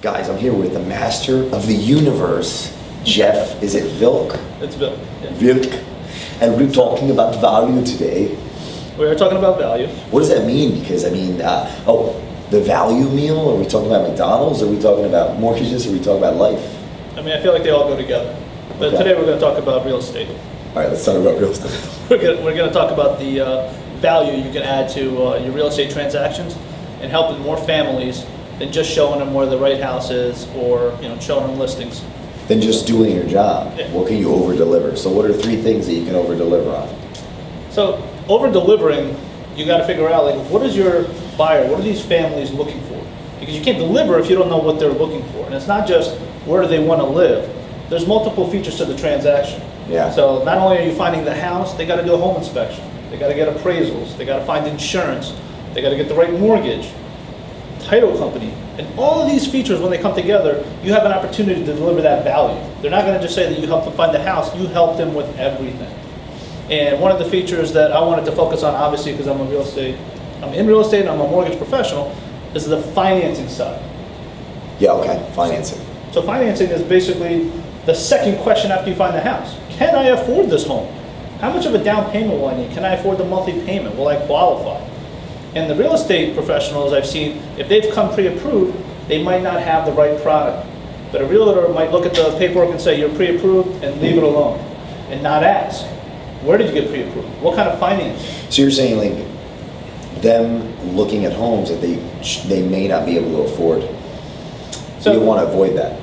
Guys, I'm here with the master of the universe, Jeff, is it Vilk? It's Vilk. Yeah. Vilk. And we're talking about value today. We are talking about value. What does that mean? Because I mean, the value meal, are we talking about McDonald's? Are we talking about mortgages? Are we talking about life? I mean, I feel like they all go together. But Okay. today we're going to talk about real estate. All right, let's talk about real estate. We're going to talk about the value you can add to your real estate transactions and helping more families than just showing them where the right house is or showing them listings. Then just doing your job. Yeah. What can you over-deliver? So what are 3 things that you can over-deliver on? So over-delivering, you got to figure out, like, what is your buyer, what are these families looking for? Because you can't deliver if you don't know what they're looking for. And it's not just where do they want to live. There's multiple features to the transaction. Yeah. So not only are you finding the house, they got to do a home inspection. They got to get appraisals. They got to find insurance. They got to get the right mortgage, title company. And all of these features, when they come together, you have an opportunity to deliver that value. They're not going to just say that you help them find the house. You help them with everything. And one of the features that I wanted to focus on, obviously, because I'm in real estate and I'm a mortgage professional, is the financing side. Yeah, okay, financing. So financing is basically the second question after you find the house. Can I afford this home? How much of a down payment will I need? Can I afford the monthly payment? Will I qualify? And the real estate professionals I've seen, if they've come pre-approved, they might not have the right product. But a realtor might look at the paperwork and say, you're pre-approved, and leave it alone, and not ask, where did you get pre-approved? What kind of financing? So you're saying like them looking at homes that they may not be able to afford. So you want to avoid that.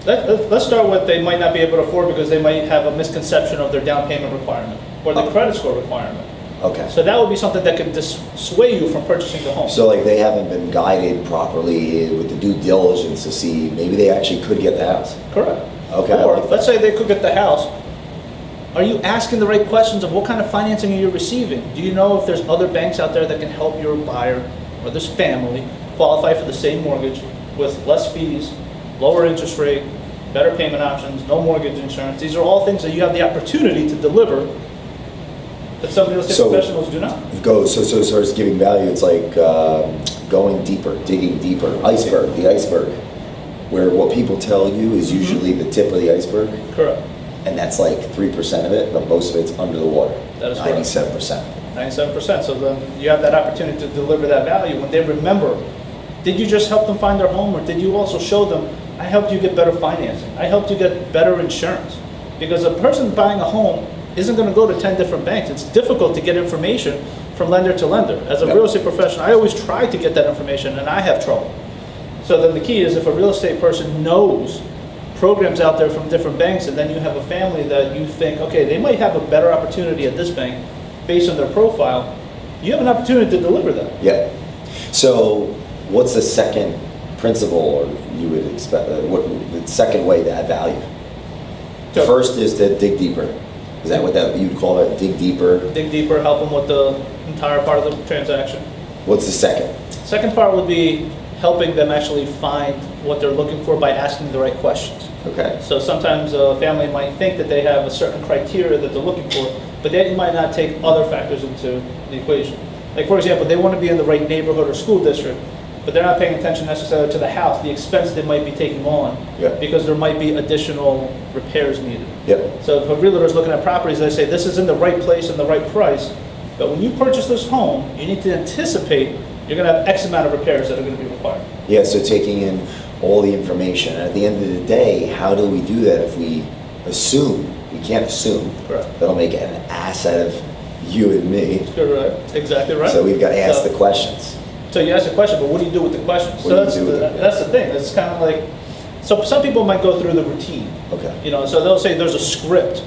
Let's start with they might not be able to afford because they might have a misconception of their down payment requirement or the credit score requirement. Okay. So that would be something that could dissuade you from purchasing the home. So like they haven't been guided properly with the due diligence to see maybe they actually could get the house. Correct. Okay. Or let's say they could get the house. Are you asking the right questions of what kind of financing are you receiving? Do you know if there's other banks out there that can help your buyer or this family qualify for the same mortgage with less fees, lower interest rate, better payment options, no mortgage insurance? These are all things that you have the opportunity to deliver that some real estate professionals do not. So as far as giving value, it's like going deeper, digging deeper, the iceberg, where what people tell you is usually the tip of the iceberg. Correct. And that's like 3% of it, but most of it's under the water. That is correct. 97%. 97%. So then you have that opportunity to deliver that value when they remember, did you just help them find their home, or did you also show them, I helped you get better financing, I helped you get better insurance? Because a person buying a home isn't going to go to 10 different banks. It's difficult to get information from lender to lender. As a real estate professional, I always try to get that information, and I have trouble. So then the key is if a real estate person knows programs out there from different banks, and then you have a family that you think, okay, they might have a better opportunity at this bank based on their profile, you have an opportunity to deliver that. Yeah. So what's the second principle, or you would expect, what the second way to add value? The first is to dig deeper. Is that what you'd call it? Dig deeper? Dig deeper, help them with the entire part of the transaction. What's the second? Second part would be helping them actually find what they're looking for by asking the right questions. Okay. So sometimes a family might think that they have a certain criteria that they're looking for, but they might not take other factors into the equation. Like, for example, they want to be in the right neighborhood or school district, but they're not paying attention necessarily to the house, the expense they might be taking on, because there might be additional repairs needed. Yep. So if a realtor is looking at properties, they say this is in the right place and the right price, but when you purchase this home, you need to anticipate you're going to have X amount of repairs that are going to be required. Yeah, so taking in all the information. And at the end of the day, how do we do that if we assume? We can't assume. Correct. That'll make an ass out of you and me. Correct. Exactly right. So we've got to ask the questions. So you ask a question, but what do you do with the question? So that's the thing. It's kind of like, so some people might go through the routine. Okay. So they'll say there's a script.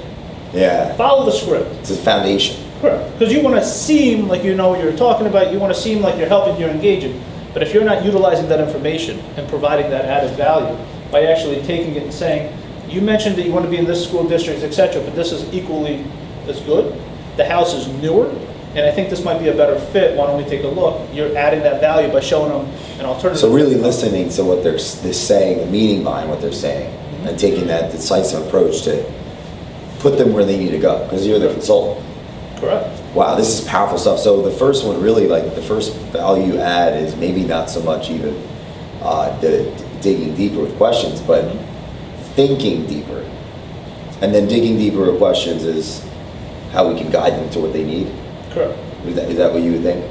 Yeah. Follow the script. It's a foundation. Correct. Because you want to seem like you know what you're talking about. You want to seem like you're helping, you're engaging. But if you're not utilizing that information and providing that added value by actually taking it and saying, you mentioned that you want to be in this school district, etc., but this is equally as good. The house is newer, and I think this might be a better fit. Why don't we take a look? You're adding that value by showing them an alternative. So really listening to what they're saying, the meaning behind what they're saying, and taking that decisive approach to put them where they need to go, because you're the consultant. Correct. Wow, this is powerful stuff. So the first one, really, like the first value add is maybe not so much even digging deeper with questions, but thinking deeper. And then digging deeper with questions is how we can guide them to what they need. Correct. Is that what you would think?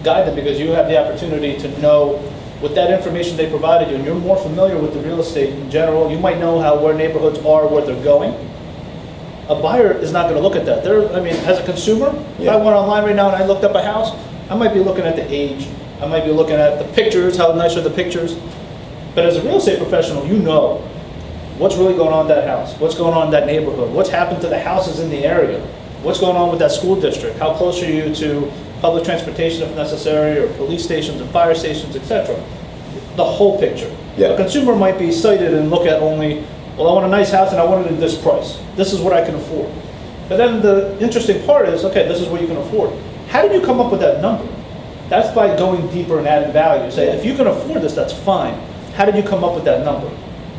Guide them, because you have the opportunity to know with that information they provided you, and you're more familiar with the real estate in general. You might know where neighborhoods are, where they're going. A buyer is not going to look at that. As a consumer, if I went online right now and I looked up a house, I might be looking at the age. I might be looking at the pictures, how nice are the pictures. But as a real estate professional, you know what's really going on in that house, what's going on in that neighborhood, what's happened to the houses in the area, what's going on with that school district, how close are you to public transportation if necessary, or police stations and fire stations, etc. The whole picture. Yeah. A consumer might be sighted and look at only, well, I want a nice house and I want it at this price. This is what I can afford. But then the interesting part is, okay, this is what you can afford. How did you come up with that number? That's by going deeper and adding value. Say, if you can afford this, that's fine. How did you come up with that number?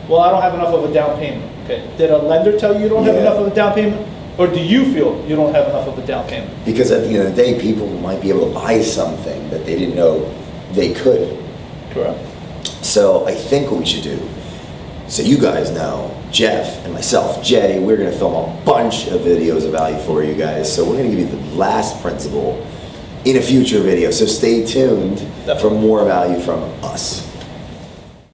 Well, I don't have enough of a down payment. Okay. Did a lender tell you don't have enough of a down payment? Or do you feel you don't have enough of a down payment? Because at the end of the day, people might be able to buy something that they didn't know they could. Correct. So I think what we should do, so you guys know, Jeff and myself, Jay, we're going to film a bunch of videos of value for you guys. So we're going to give you the last principle in a future video. So stay tuned for more value from us.